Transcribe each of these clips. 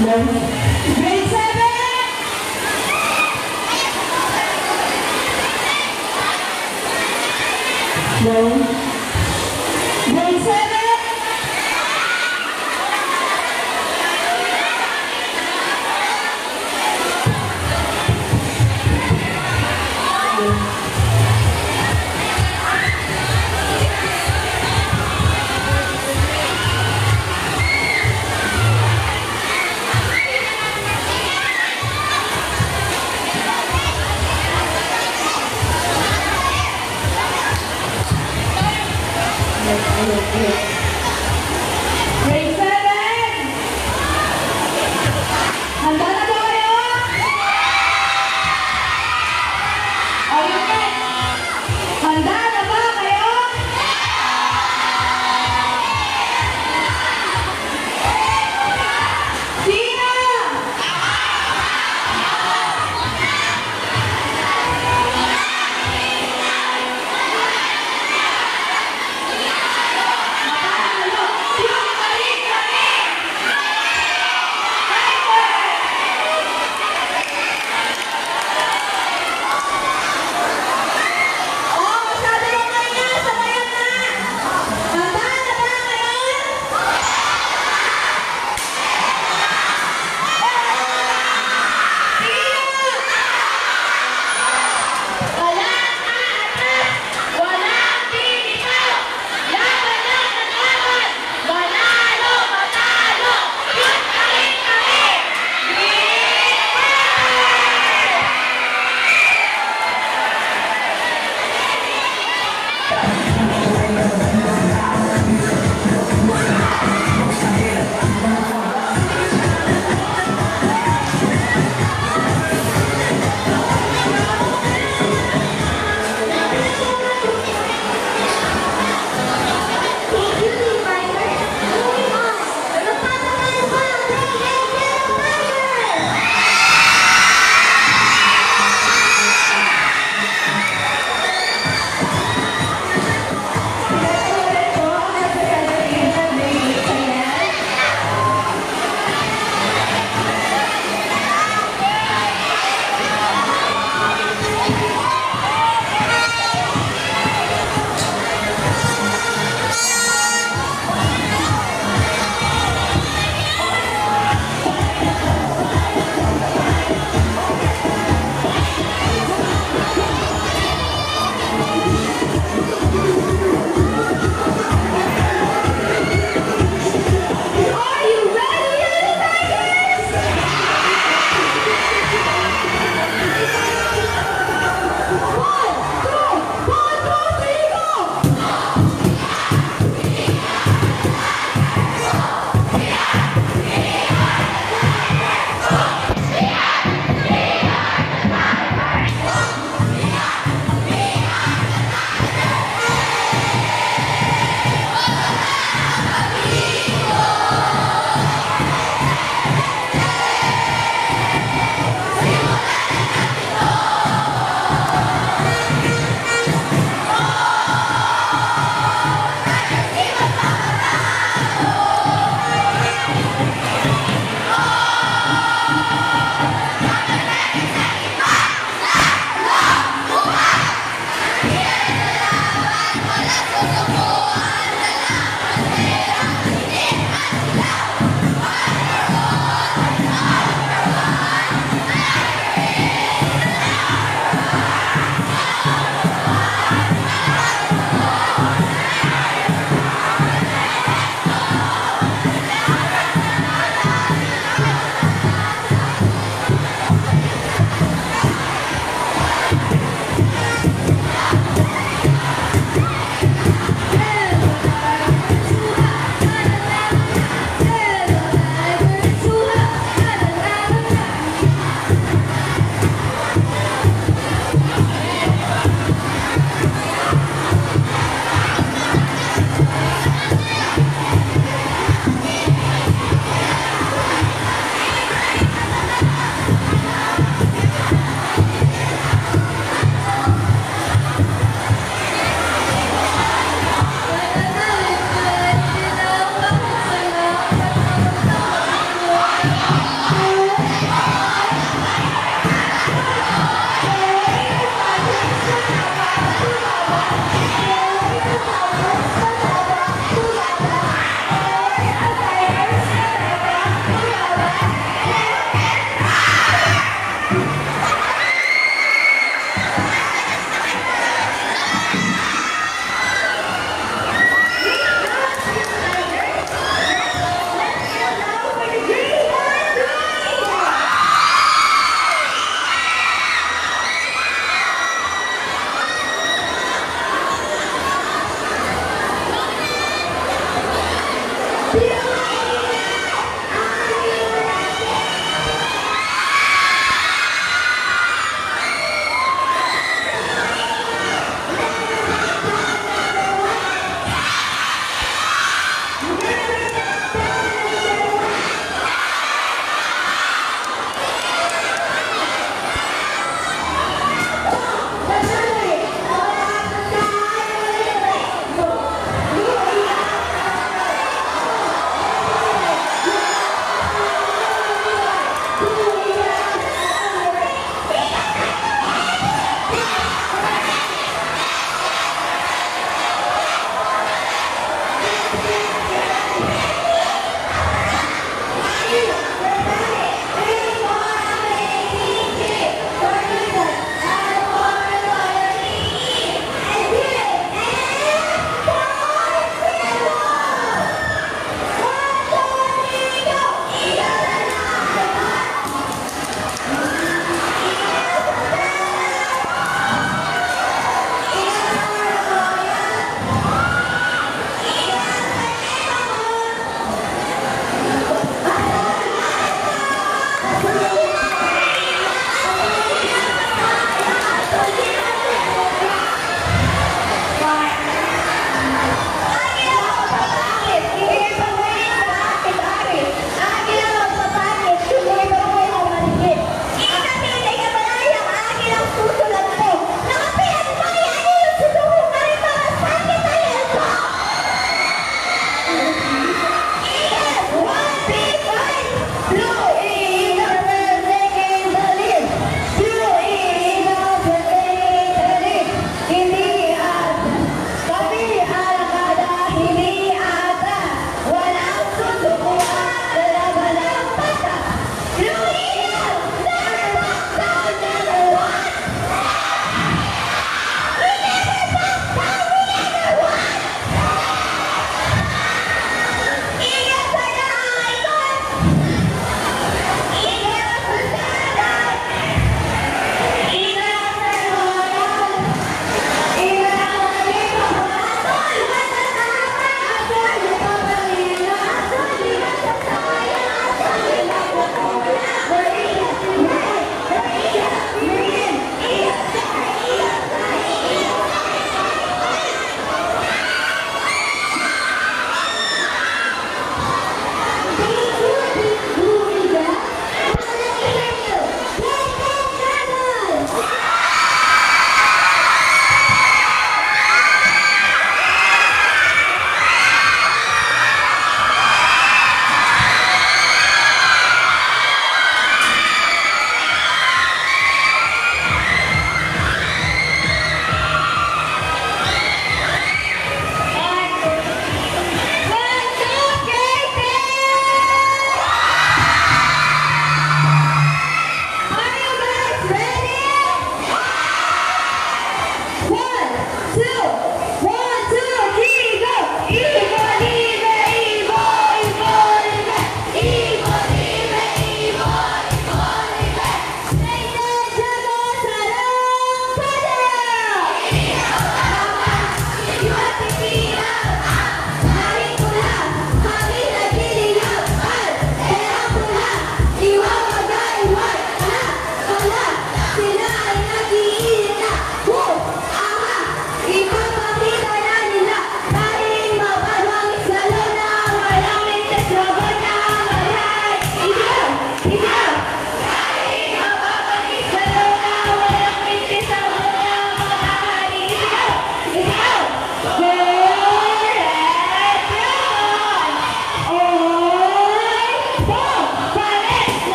Grade 7! No. Grade 7!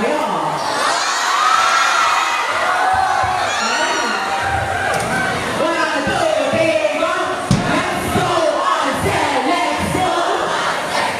kayo? One, two, three, go! Let's go! I said let's go!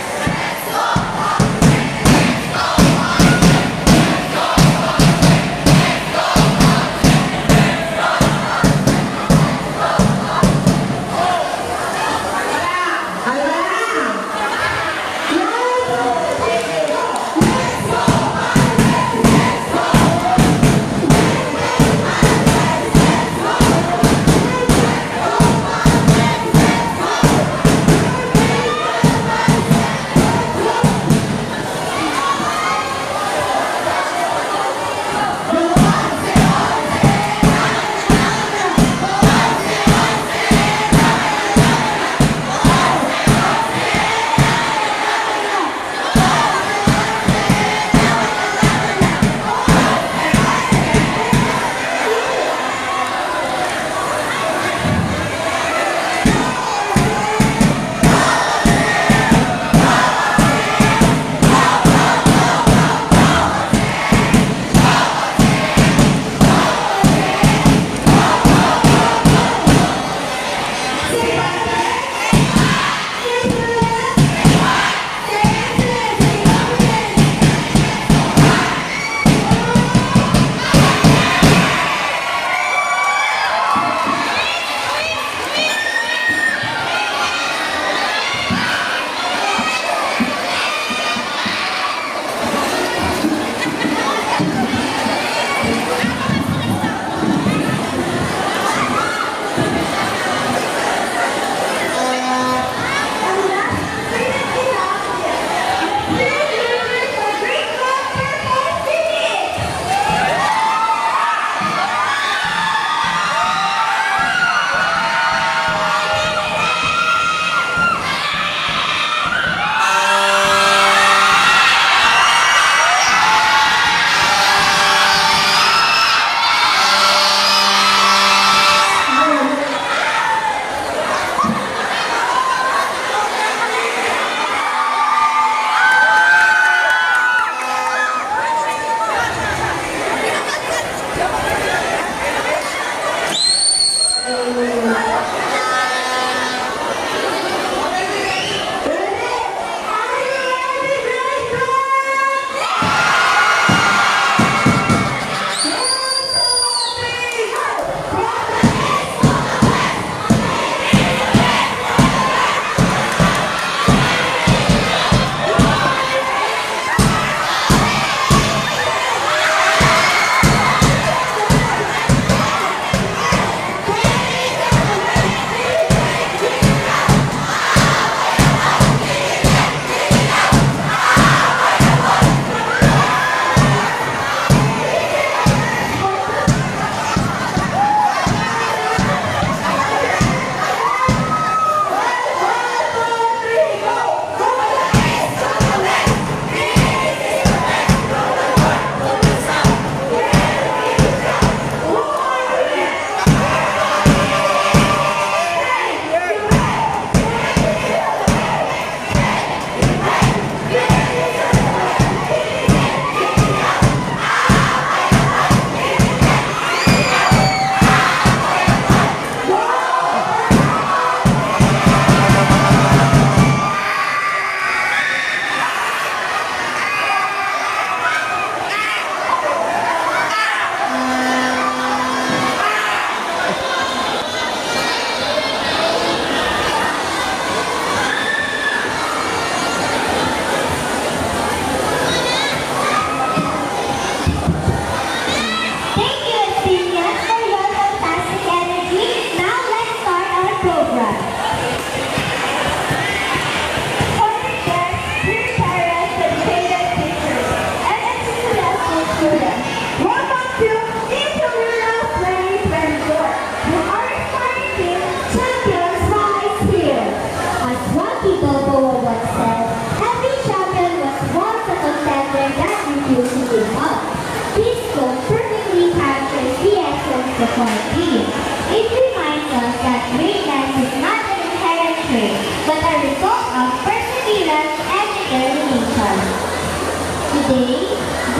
Today,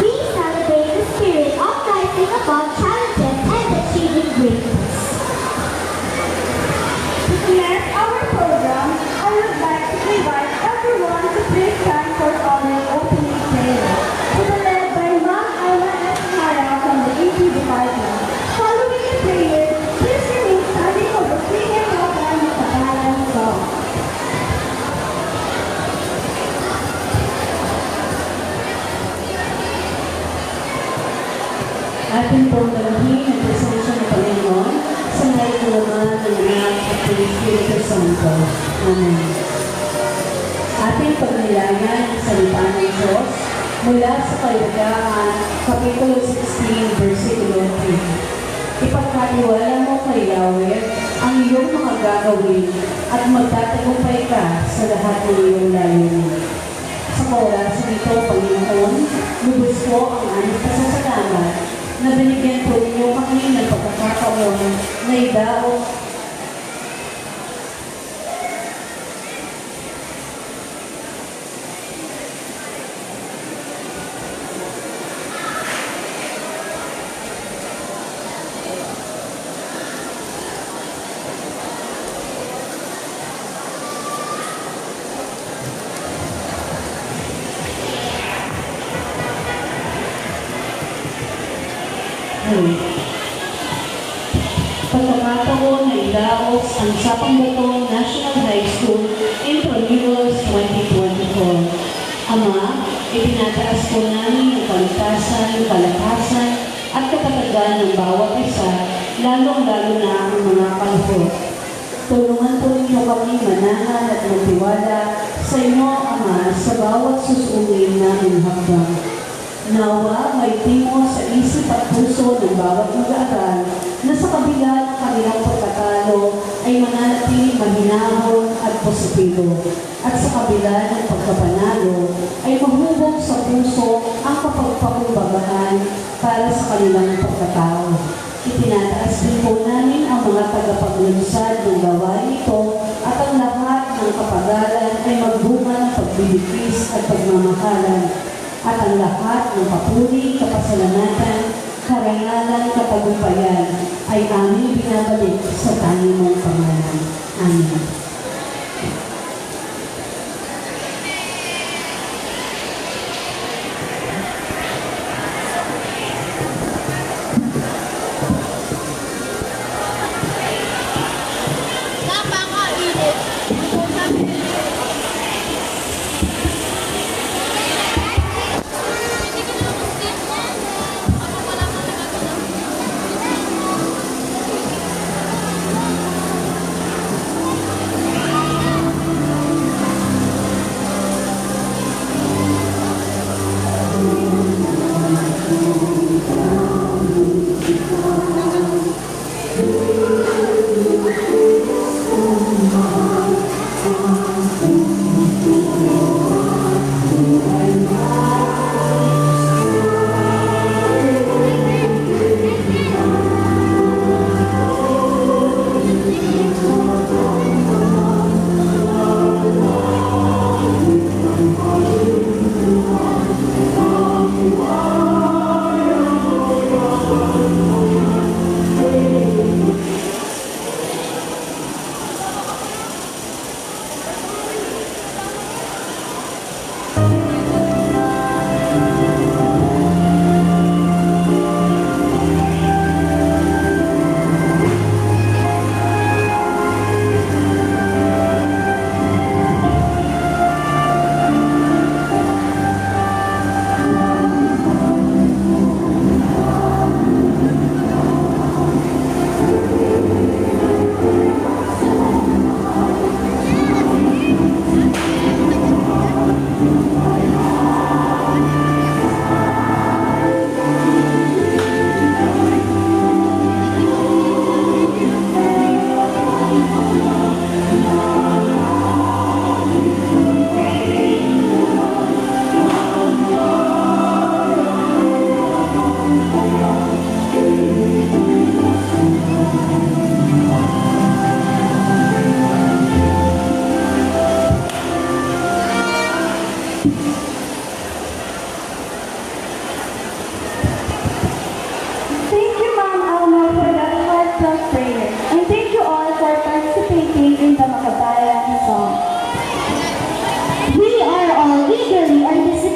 we talking about challenges and achieving greatness. To commence our program, I would like to invite everyone to please stand for our opening prayer, to be led by Ma'am Ayla S. Hara from the AP Department. Following the prayer, please remain standing for the singing of the Tagalog song. Ating pagdalhin ang presensya ng Panginoon sa ngayon naman ng Anak at ng Espiritu Santo. Amen. Ating pagnilayan ang salita ng Diyos mula sa Kawikaan, Kapitulo 16, versikulo 3. Ipagkatiwala mo kay Yahweh ang iyong mga gagawin at magtatagumpay ka sa lahat ng iyong layunin. Sa oras nito, Panginoon, lubos ko ang aming pasasalamat na binigyan po ninyo kami ng pagkakataon na idaog pagkakataon na idaos ang Sapang Bato National High School Intramurals 2024. Ama, itinataas ko namin ang kaligtasan, kalakasan at katatagan ng bawat isa, lalong-lalo na ang mga kalahok. Tulungan po ninyo kami manahan at magtiwala sa inyo, Ama, sa bawat susungin namin hakbang. Nawa may timo sa isip at puso ng bawat mag-aaral na sa kabila ng kanilang pagkatalo ay mananatiling mahinahon at positibo. At sa kabila ng pagkapanalo ay mahubog sa puso ang kapagpakumbagahan para sa kanilang pagkatao. Itinataas din po namin ang mga tagapaglunsad ng gawain ito at ang lahat ng kapagalan ay magbunga ng pagbibigis at pagmamahalan. At ang lahat ng papuri, kapasalamatan, karangalan, katagumpayan ay aming binabalik sa tanging mong pangalan. Amen.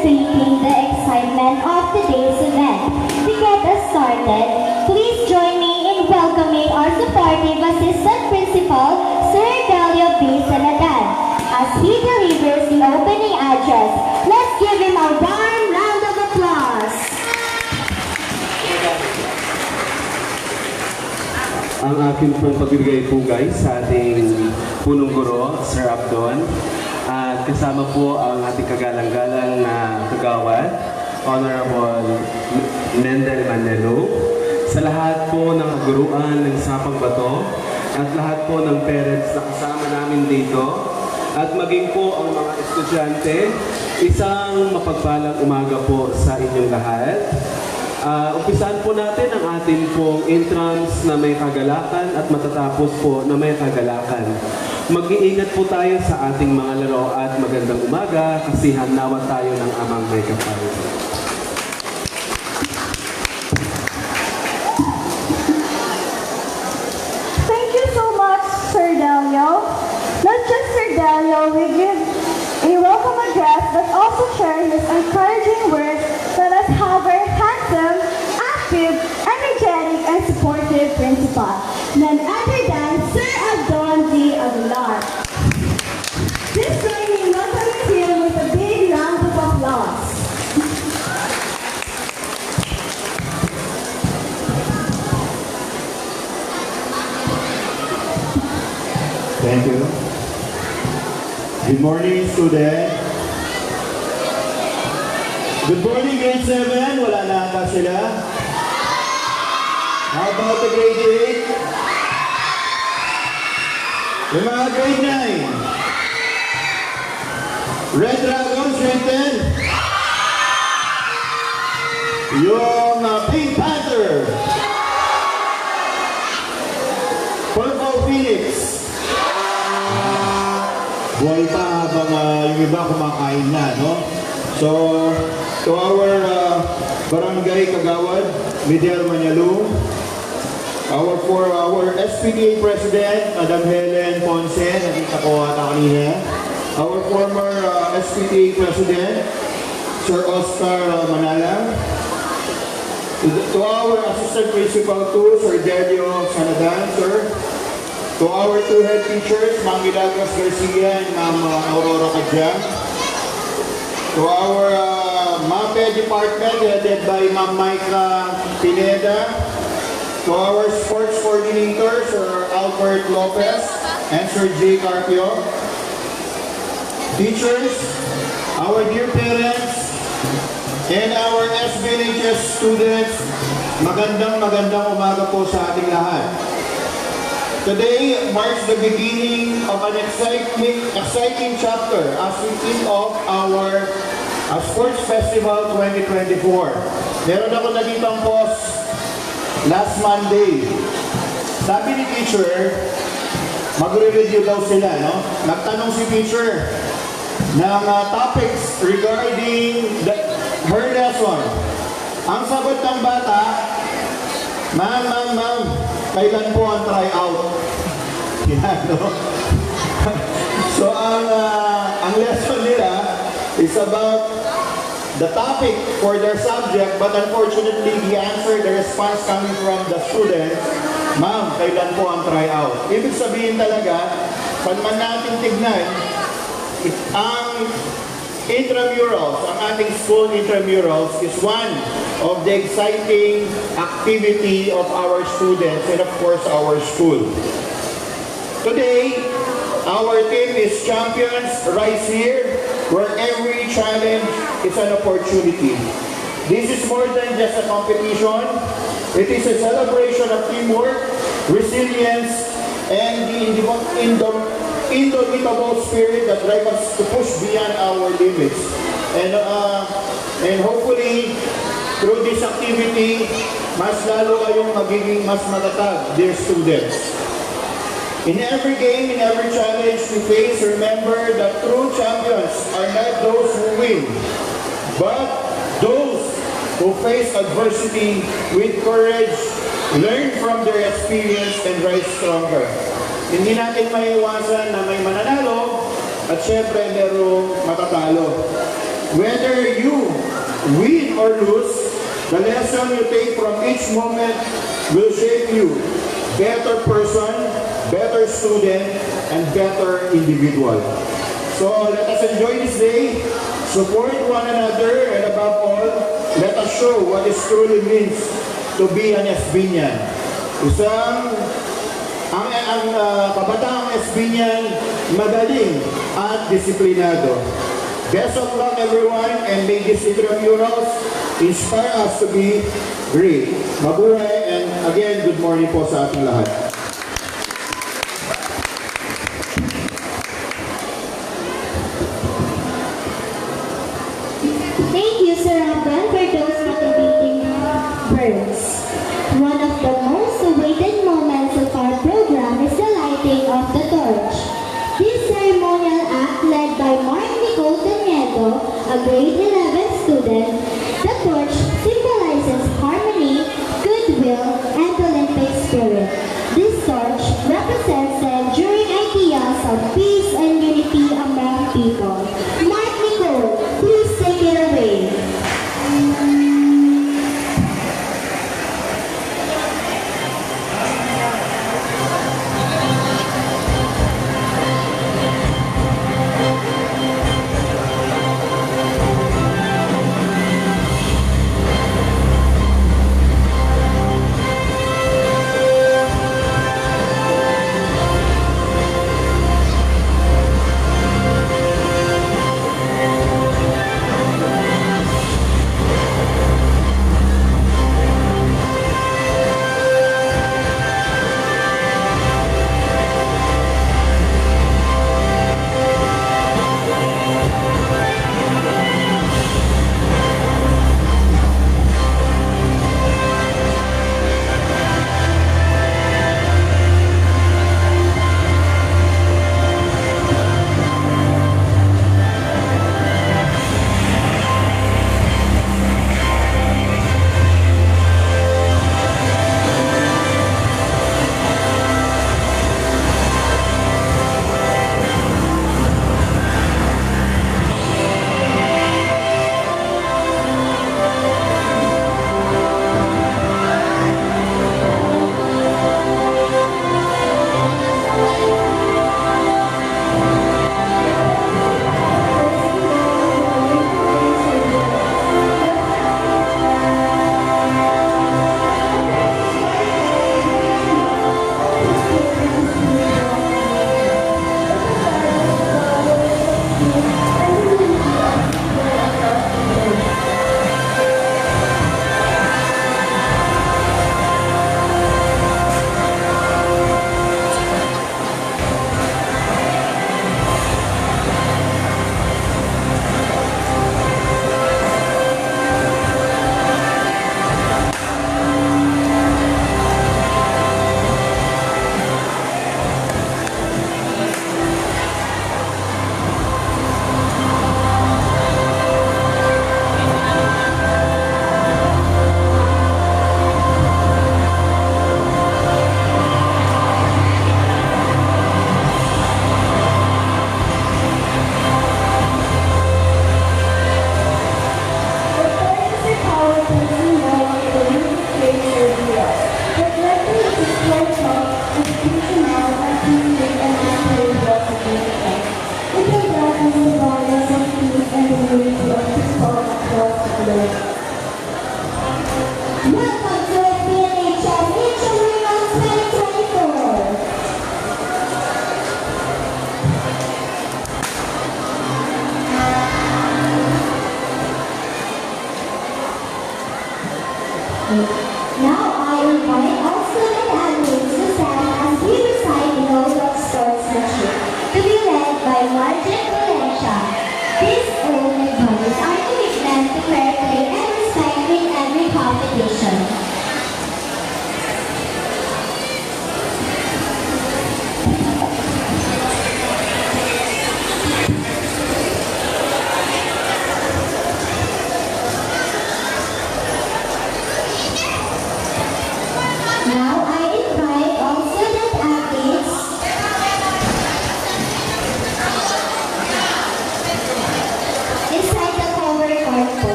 illustrating the excitement of today's event. To get us started, please join me in welcoming our supportive Assistant Principal, Sir Delio B. Saladan, as he delivers the opening address. Let's give him a warm round of applause. Ang akin pong pagbibigay po guys sa ating punong guro, Sir Abdon. At kasama po ang ating kagalang-galang na kagawad, Honorable Mendel Manelo. Sa lahat po ng kaguruan ng Sapang Bato at lahat po ng parents na kasama namin dito. At maging po ang mga estudyante, isang mapagpalang umaga po sa inyong lahat. Umpisahan po natin ang ating pong intrams na may kagalakan at matatapos po na may kagalakan. Mag-iingat po tayo sa ating mga laro at magandang umaga kasi hanawa tayo ng amang may kapal. Thank you so much, Sir Delio. Not just Sir Delio, we give a welcome address, but also share his encouraging words. Let us have our handsome, active, energetic, and supportive principal, none other than Sir Abdon D. Aguilar. This training welcomes him with a big round of applause. Thank you. Good morning, student. Good morning, grade 7. Wala na ata sila. How about the grade 8? Yung mga grade 9. Red Dragons, grade 10. Yung Pink Panther. Purple Phoenix. Buhay pa habang yung iba kumakain na, no? So, to our barangay kagawad, Midel Manyalu, our SPDA President, Madam Helen Ponce, nakita ko ata kanina, our former SPDA President, Sir Oscar Manalang, to our Assistant Principal too, Sir Delio Saladan, sir, to our two head teachers, Ma'am Milagros Garcia and Ma'am Aurora Kadyang. To our MAPE department headed by Ma'am Micah Pineda. To our sports coordinator, Sir Albert Lopez and Sir J. Carpio. Teachers, our dear parents, and our SBNHS students, magandang umaga po sa ating lahat. Today marks the beginning of an exciting chapter as we kick off our Sports Festival 2024. Meron ako nakitang post last Monday. Sabi ni teacher, magre-review daw sila, no? Nagtanong si teacher ng topics regarding her lesson. Ang sagot ng bata, Ma'am, kailan po ang tryout? Yan, no? So, ang lesson nila is about the topic for their subject, but unfortunately, the answer, the response coming from the students, Ma'am, kailan po ang tryout? Ibig sabihin talaga, pag man natin tignan, ang Intramurals, ang ating school Intramurals is one of the exciting activity of our students and of course our school. Today, our team is Champions Rise Here, where every challenge is an opportunity. This is more than just a competition. It is a celebration of teamwork, resilience, and the indomitable spirit that drives us to push beyond our limits. And hopefully, through this activity, mas lalo kayong magiging mas matatag, dear students. In every game, in every challenge we face, remember that true champions are not those who win, but those who face adversity with courage, learn from their experience, and rise stronger. Hindi natin maiiwasan na may mananalo at syempre merong matatalo. whether you win or lose, the lesson you take from each moment will shape you. Better person, better student, and better individual. So let us enjoy this day, support one another, and above all, let us show what it truly means to be an SBNHS. Ang kabataang SBNHS magaling at disiplinado. Best of luck everyone, and may these intramurals inspire us to be great. Mabuhay, and again, good morning po sa ating lahat. Thank you, Sir Abel, for those motivating words. One of the most awaited moments of our program is the lighting of the torch. This ceremonial act, led by Mark Nicole Taniedo, a grade 11 student, the torch symbolizes harmony, goodwill, and Olympic spirit. This torch represents the enduring ideas of peace and unity among people. Mark Nicole, please take it away.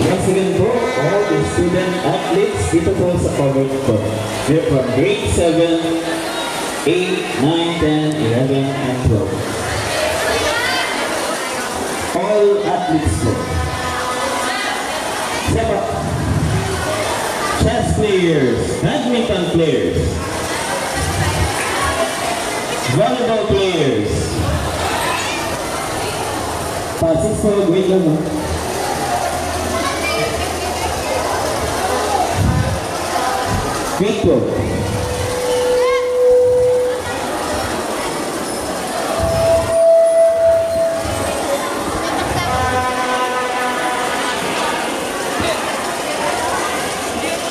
Once again po, all the student athletes dito po sa covered po. They're from grade 7, 8, 9, 10, 11, and 12. All athletes po. Sapang. Chess players, badminton players, volleyball players. Passes po, wait lang mo. Grade 12.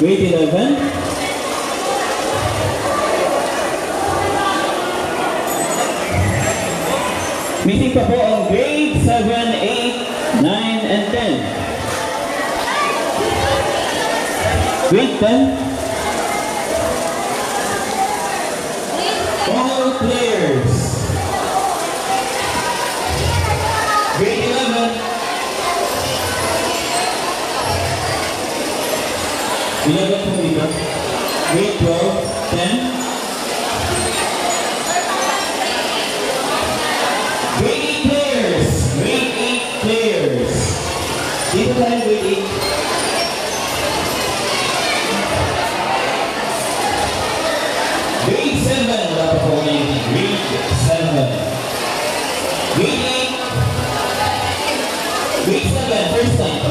Grade 11. Meeting pa po ang grade 7, 8, 9, and 10. Grade 10. All players. Grade 11. 11 po dito. Grade 12, 10. Grade 8 players. Grade 8 players. Dito tayo grade 8. Grade 7. Wala pa po ngayon. Grade 7. Grade 8. Grade 7. First time.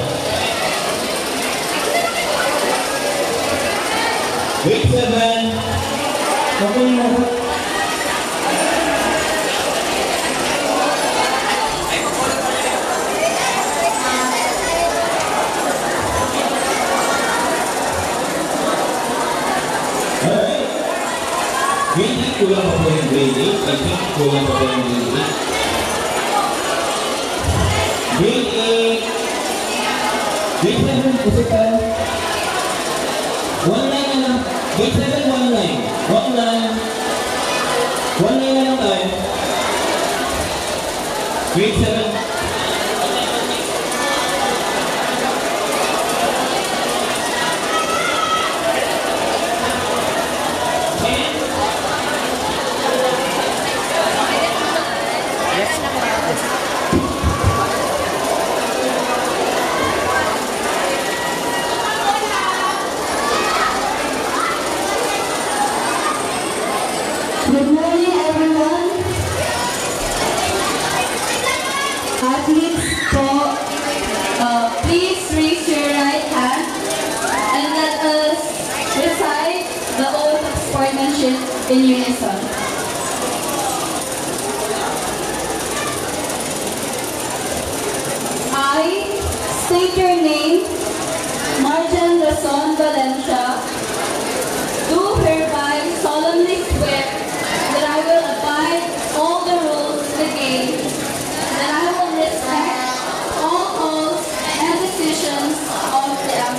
Grade 7. Okay na. Alright. Grade 8, kulang pa po yung grade 8. I think kulang pa po yung grade 8. Grade 8. Grade 7, kasi tayo. One line na lang. Grade 7, one line. One line. One line na lang tayo. Grade 7. Good morning, everyone. Athletes, please raise your right hand and let us recite the oath of sportsmanship in unison. I state your name, Marjan Rason Valencia, do hereby solemnly swear that I will abide all the rules of the game, that I will respect all calls and decisions of the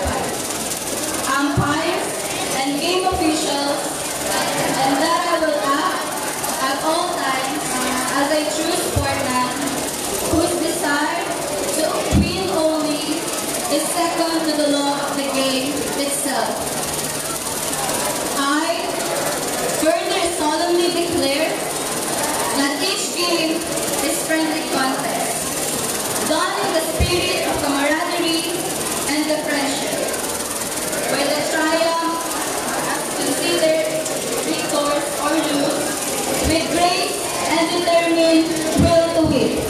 umpires and game officials, and that I will act at all times as a true sportsman whose desire to win only is second to the law of the game itself. I further solemnly declare that each game is friendly contest, done in the spirit of camaraderie and the friendship, where the triumph is considered victors or lose, with grace and determined will to win.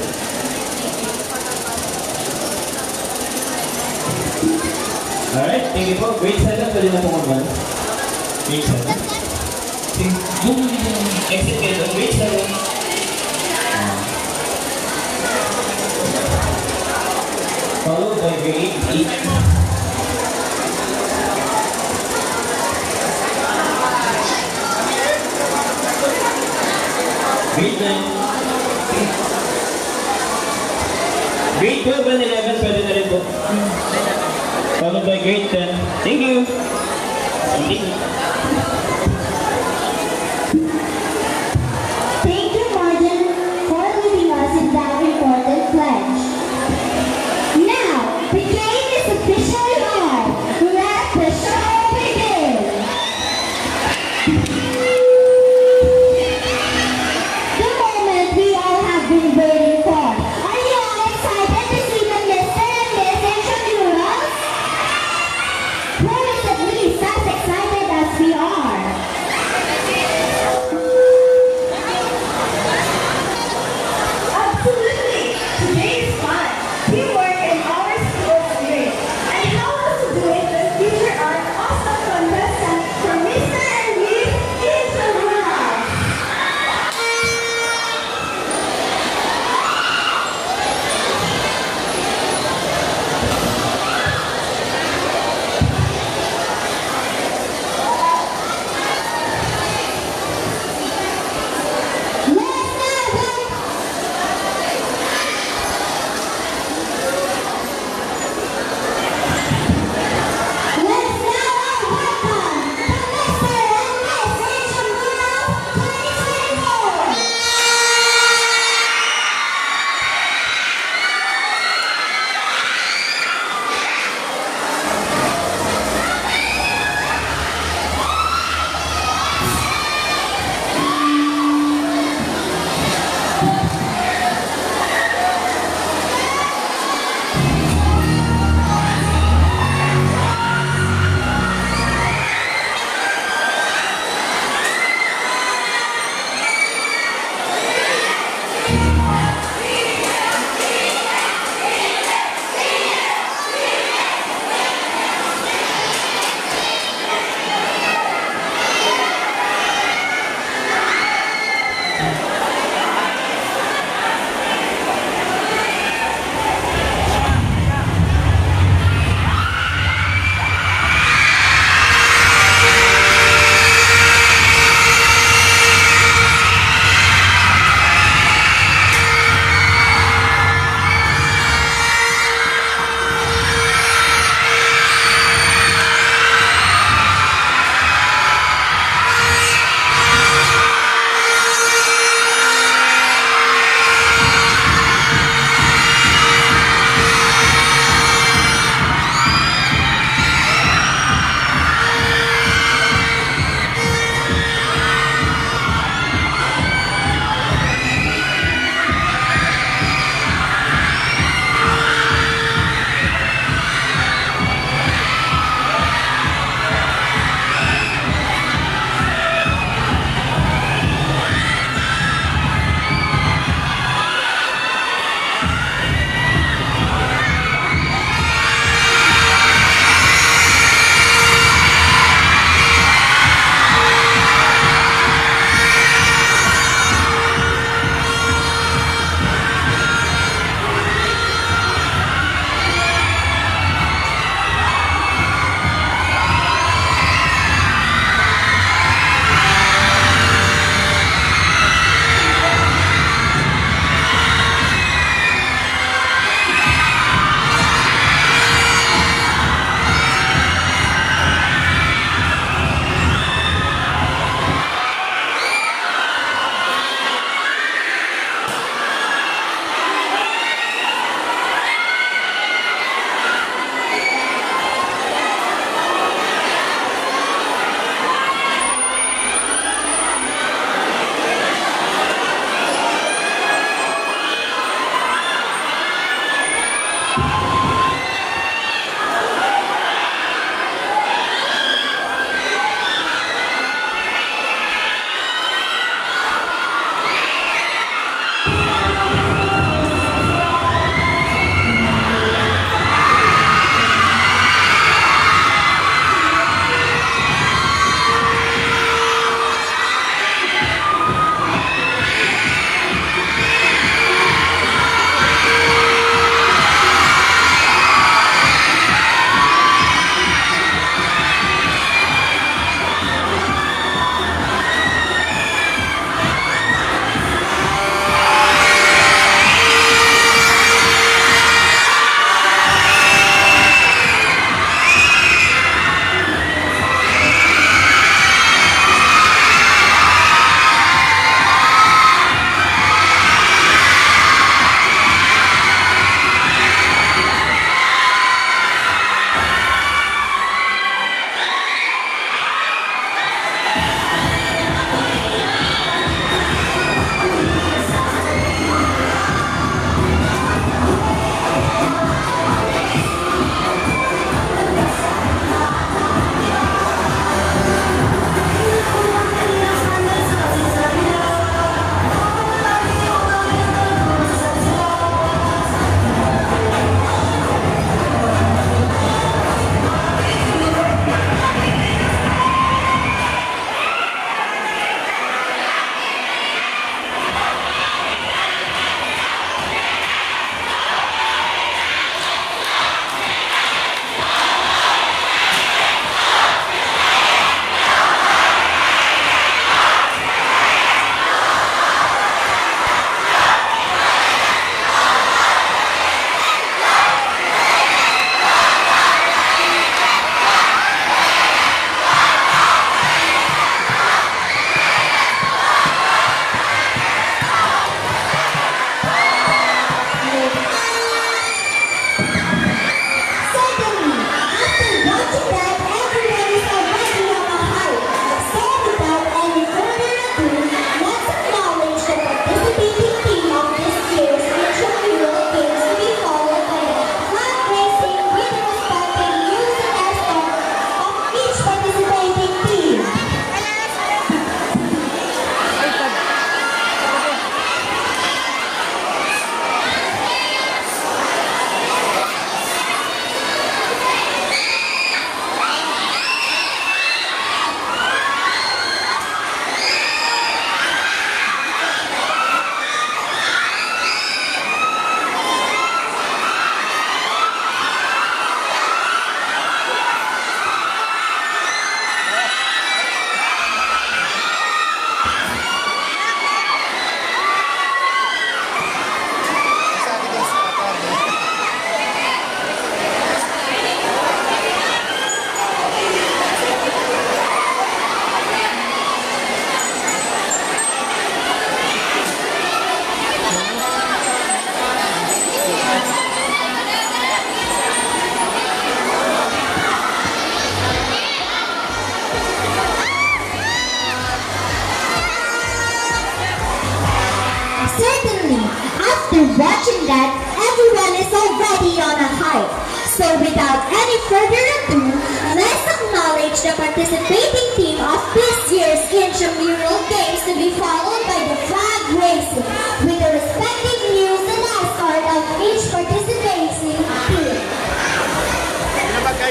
Alright, thank you po. Grade 7, pwede na po mag-1. Grade 7. Yung exit kayo, grade 7. Followed by grade 8. Grade 9. Grade 12 and 11, pwede na rin po. Followed by grade 10. Thank you. Thank you. Thank you, Marjan, for leading us in that important pledge. Now, the game is officially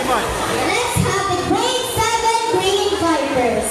Let's have the grade 7 Green Vipers.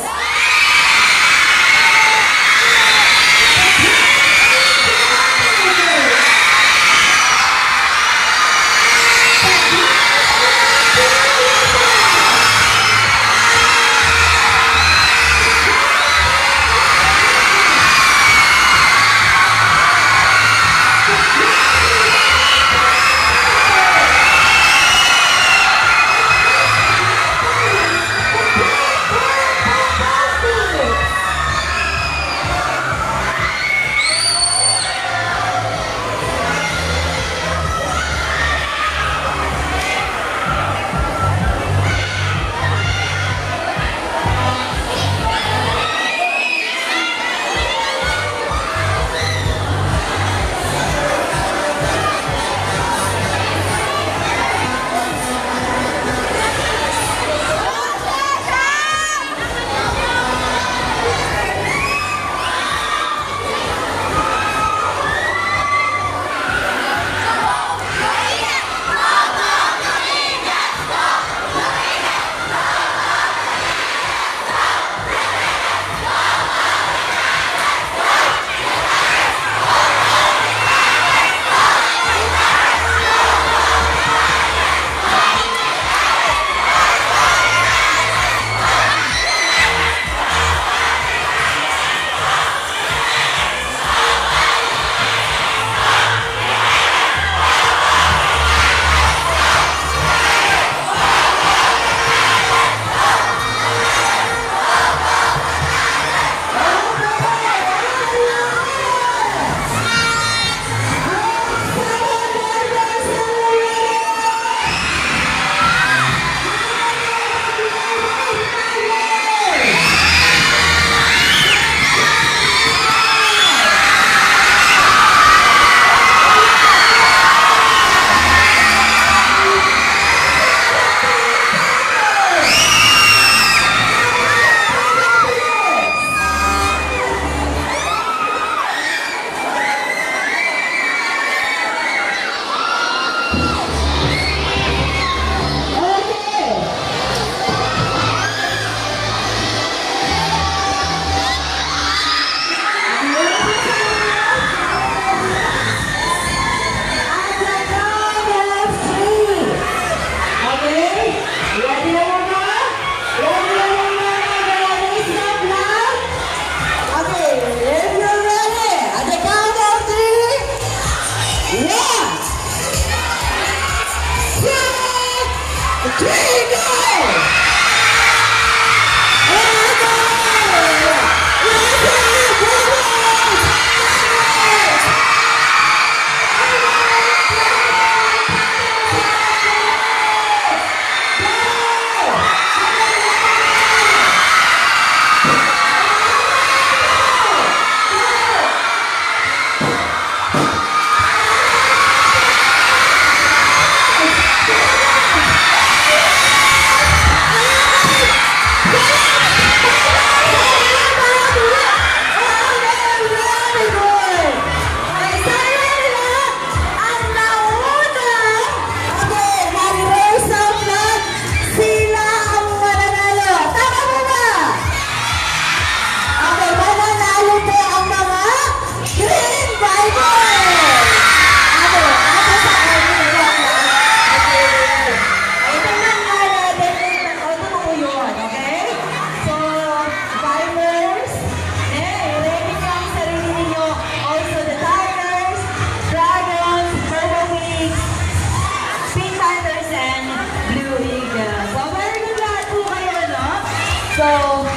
So,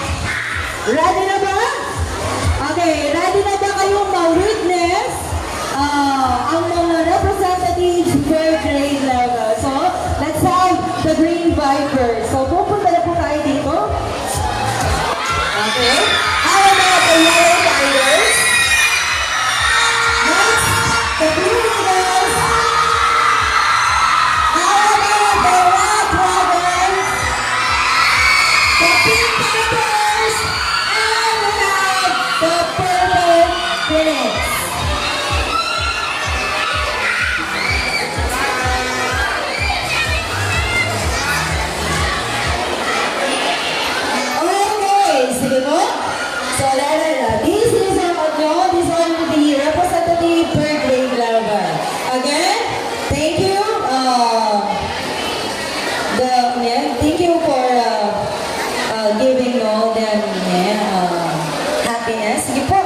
ready na ba? Okay, ready na ba kayong ma-witness ang mga representatives per grade level? So, let's have the Green Vipers. So, pupunta na po tayo dito. Okay. How about the Yellow Tigers? Next, the Blue Eagles. How about the Red Dragons? The Pink Panthers. And we have the Purple Phoenix. Thank you for giving all them happiness. Sige po.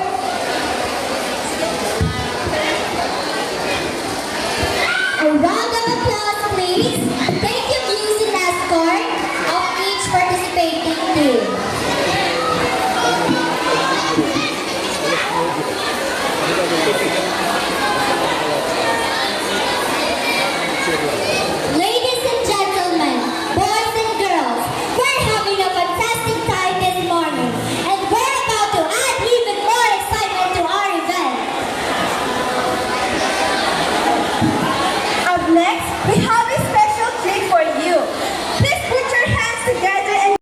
A round of applause, please. Thank you, music escort of each participating team. Ladies and gentlemen, boys and girls, we're having a fantastic time this morning, and we're about to add even more excitement to our event. Up next, we have